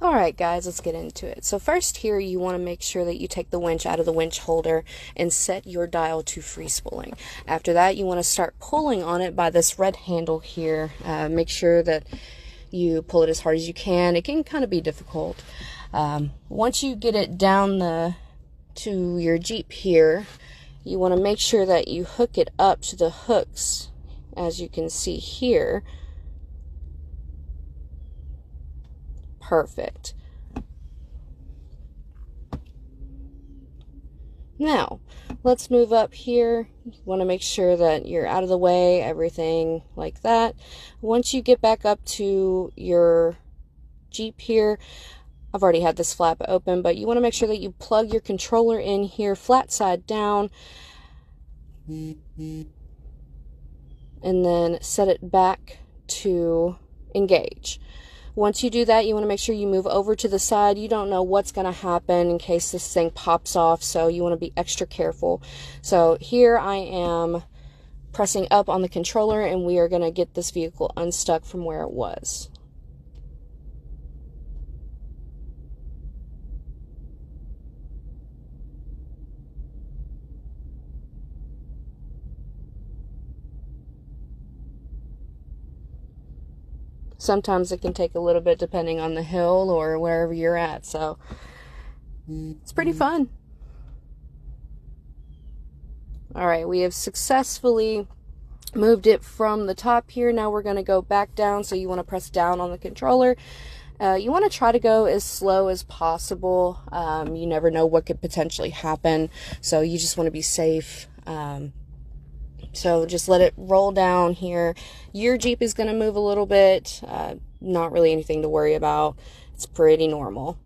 Alright guys, let's get into it. So first here you want to make sure that you take the winch out of the winch holder and set your dial to free spooling. After that you want to start pulling on it by this red handle here. Make sure that you pull it as hard as you can. It can kind of be difficult. Once you get it down to your Jeep here, you want to make sure that you hook it up to the hooks, as you can see here. Perfect. Now, let's move up here. You want to make sure that you're out of the way, everything like that. Once you get back up to your Jeep here, I've already had this flap open, but you want to make sure that you plug your controller in here flat side down and then set it back to engage. Once you do that, you want to make sure you move over to the side. You don't know what's going to happen in case this thing pops off, so you want to be extra careful. So here I am pressing up on the controller, and we are going to get this vehicle unstuck from where it was. Sometimes it can take a little bit depending on the hill or wherever you're at, so it's pretty fun. Alright, we have successfully moved it from the top here. Now we're going to go back down, so you want to press down on the controller. You want to try to go as slow as possible. You never know what could potentially happen, so you just want to be safe. So just let it roll down here. Your Jeep is going to move a little bit. Not really anything to worry about. It's pretty normal.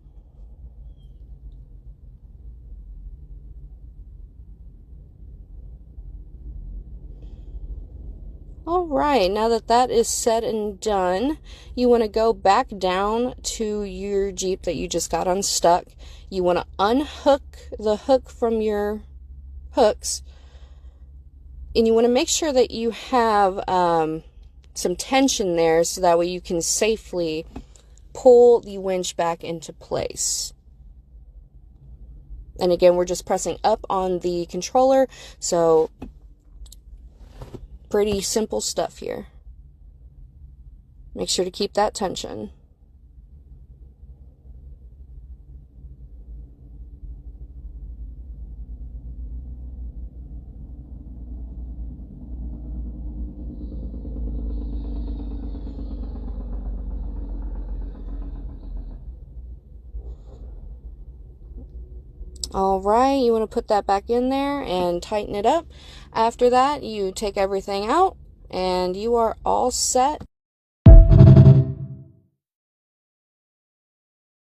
Alright, now that that is said and done, you want to go back down to your Jeep that you just got unstuck. You want to unhook the hook from your hooks. And you want to make sure that you have some tension there, so that way you can safely pull the winch back into place. And again, we're just pressing up on the controller, so pretty simple stuff here. Make sure to keep that tension. Alright, you want to put that back in there and tighten it up. After that, you take everything out and you are all set.